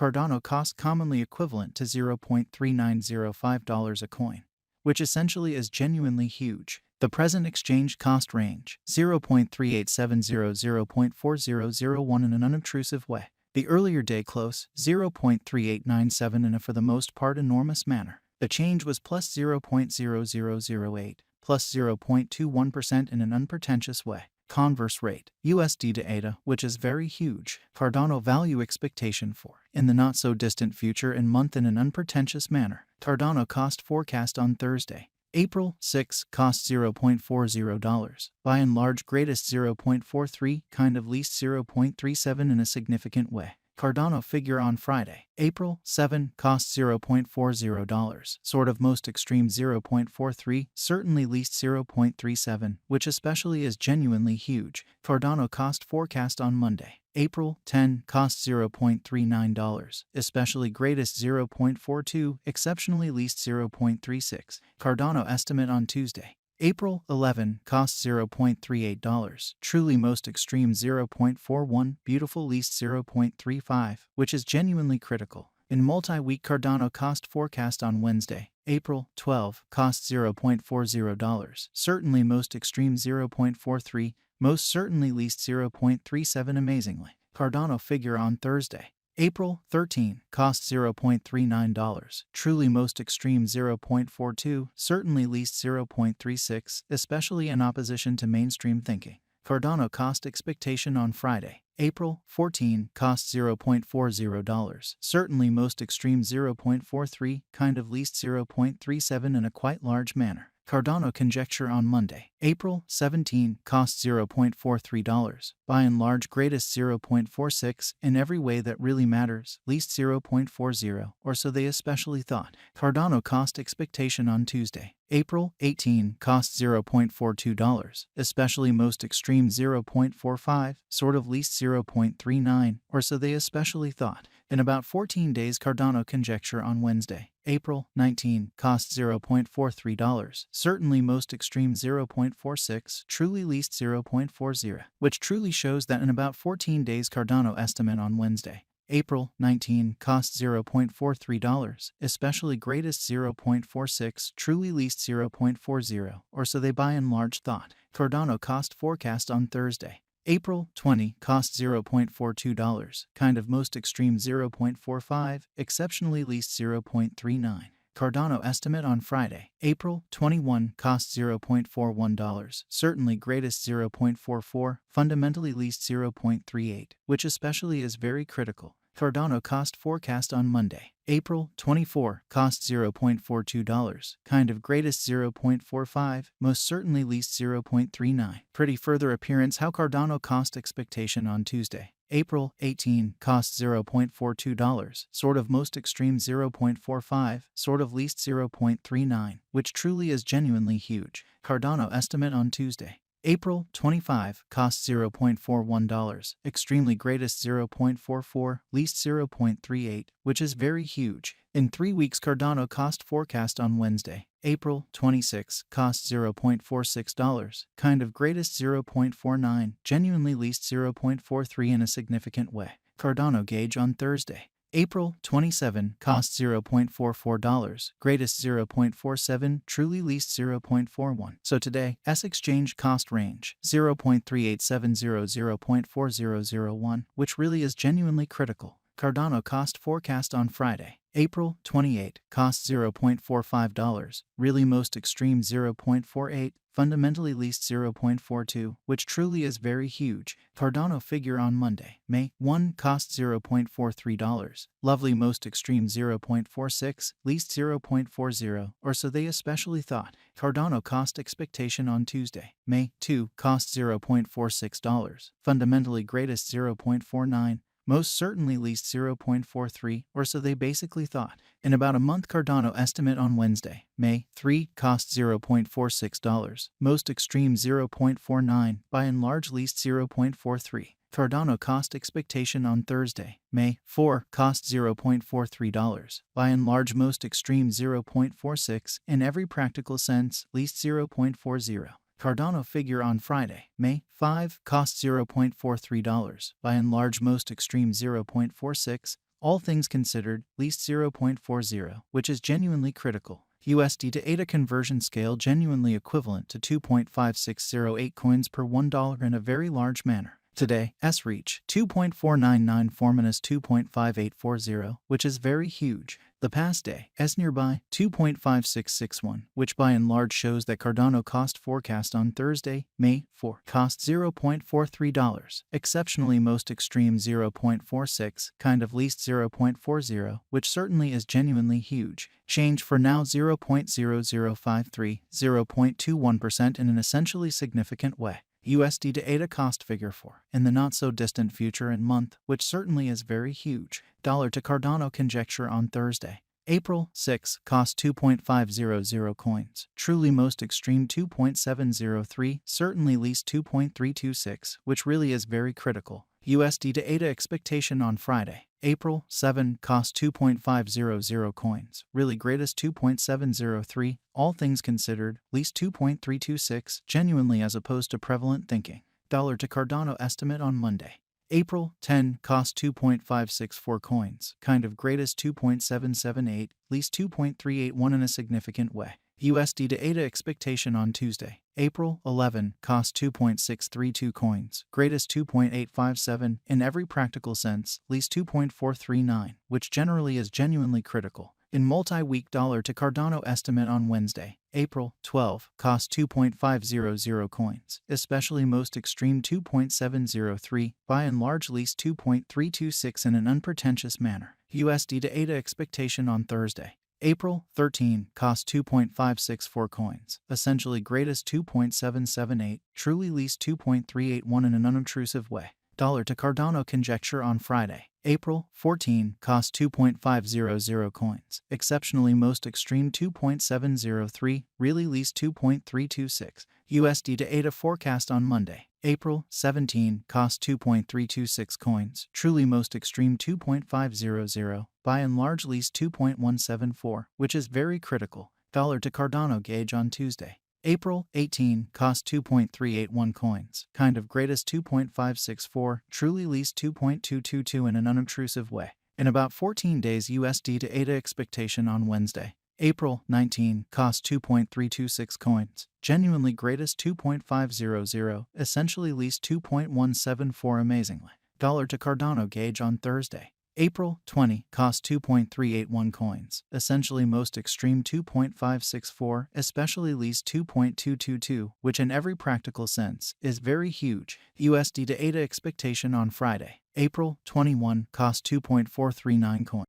Cardano cost commonly equivalent to $0.3905 a coin, which essentially is genuinely huge. The present exchange cost range, 0.3870 0.4001 in an unobtrusive way. The earlier day close, 0.3897 in a for the most part enormous manner. The change was plus 0.0008, plus 0.21% in an unpretentious way. Converse rate, USD to ADA, which is very huge. Cardano value expectation for, in the not-so-distant future and month in an unpretentious manner. Cardano cost forecast on Thursday, April 6, cost $0.40. By and large greatest 0.43, kind of least 0.37 in a significant way. Cardano figure on Friday, April 7, cost $0.40, sort of most extreme 0.43, certainly least 0.37, which especially is genuinely huge. Cardano cost forecast on Monday, April 10, cost $0.39, especially greatest 0.42, exceptionally least 0.36. Cardano estimate on Tuesday, April 11, cost $0.38, truly most extreme 0.41, beautiful least 0.35, which is genuinely critical. In multi-week Cardano cost forecast on Wednesday, April 12, cost $0.40, certainly most extreme 0.43, most certainly least 0.37 amazingly. Cardano figure on Thursday, April 13, cost $0.39, truly most extreme 0.42, certainly least 0.36, especially in opposition to mainstream thinking. Cardano cost expectation on Friday, April 14, cost $0.40, certainly most extreme 0.43, kind of least 0.37 in a quite large manner. Cardano conjecture on Monday, April 17, cost $0.43, by and large greatest 0.46, in every way that really matters, least 0.40, or so they especially thought. Cardano cost expectation on Tuesday, April 18, cost $0.42, especially most extreme 0.45, sort of least 0.39, or so they especially thought. In about 14 days Cardano conjecture on Wednesday, April 19, cost $0.43, certainly most extreme 0.46, truly least 0.40, which truly shows that in about 14 days Cardano estimate on Wednesday, April 19, cost $0.43, especially greatest 0.46, truly least 0.40, or so they by and large thought. Cardano cost forecast on Thursday, April 20, cost $0.42, kind of most extreme 0.45, exceptionally least 0.39. Cardano estimate on Friday, April 21, cost $0.41, certainly greatest 0.44, fundamentally least 0.38, which especially is very critical. Cardano cost forecast on Monday, April 24, cost $0.42, kind of greatest 0.45, most certainly least 0.39. Pretty further appearance how Cardano cost expectation on Tuesday, April 18, cost $0.42, sort of most extreme 0.45, sort of least 0.39, which truly is genuinely huge. Cardano estimate on Tuesday, April 25, cost $0.41, extremely greatest 0.44, least 0.38, which is very huge. In 3 weeks Cardano cost forecast on Wednesday, April 26, cost $0.46, kind of greatest 0.49, genuinely least 0.43 in a significant way. Cardano gauge on Thursday, April 27, cost $0.44, greatest 0.47, truly least 0.41. So today, S exchange cost range, 0.3870 0.4001, which really is genuinely critical. Cardano cost forecast on Friday, April 28, cost $0.45, really most extreme 0.48, fundamentally least 0.42, which truly is very huge. Cardano figure on Monday, May 1, cost $0.43, lovely most extreme 0.46, least 0.40, or so they especially thought. Cardano cost expectation on Tuesday, May 2, cost $0.46, fundamentally greatest 0.49, most certainly least 0.43, or so they basically thought. In about a month Cardano estimate on Wednesday, May 3, cost $0.46, most extreme 0.49, by and large least 0.43. Cardano cost expectation on Thursday, May 4, cost $0.43, by and large most extreme 0.46, in every practical sense, least 0.40. Cardano figure on Friday, May 5, cost $0.43, by and large most extreme 0.46, all things considered, least 0.40, which is genuinely critical. USD to ADA conversion scale genuinely equivalent to 2.5608 coins per $1 in a very large manner. Today, S reach 2.499 minus 2.5840, which is very huge. The past day, S nearby 2.5661, which by and large shows that Cardano cost forecast on Thursday, May 4, cost $0.43, exceptionally most extreme 0.46, kind of least 0.40, which certainly is genuinely huge. Change for now 0.0053, 0.21% in an essentially significant way. USD to ADA cost figure for, in the not-so-distant future and month, which certainly is very huge. Dollar to Cardano conjecture on Thursday, April 6, cost 2.500 coins, truly most extreme 2.703, certainly least 2.326, which really is very critical. USD to ADA expectation on Friday, April 7, cost 2.500 coins, really greatest 2.703, all things considered, least 2.326, genuinely as opposed to prevalent thinking. Dollar to Cardano estimate on Monday, April 10, cost 2.564 coins, kind of greatest 2.778, least 2.381 in a significant way. USD to ADA expectation on Tuesday, April 11, cost 2.632 coins, greatest 2.857, in every practical sense, least 2.439, which generally is genuinely critical. In multi-week dollar to Cardano estimate on Wednesday, April 12, cost 2.500 coins, especially most extreme 2.703, by and large least 2.326 in an unpretentious manner. USD to ADA expectation on Thursday, April 13, cost 2.564 coins, essentially greatest 2.778, truly least 2.381 in an unobtrusive way. Dollar to Cardano conjecture on Friday, April 14, cost 2.500 coins, exceptionally most extreme 2.703, really least 2.326. USD to ADA forecast on Monday, April 17, cost 2.326 coins, truly most extreme 2.500, by and large least 2.174, which is very critical. Dollar to Cardano gauge on Tuesday, April 18, cost 2.381 coins, kind of greatest 2.564, truly least 2.222 in an unobtrusive way. In about 14 days USD to ADA expectation on Wednesday, April 19, cost 2.326 coins, genuinely greatest 2.500, essentially least 2.174 amazingly. Dollar to Cardano gauge on Thursday, April 20, cost 2.381 coins, essentially most extreme 2.564, especially least 2.222, which in every practical sense is very huge. USD to ADA expectation on Friday, April 21, cost 2.439 coins.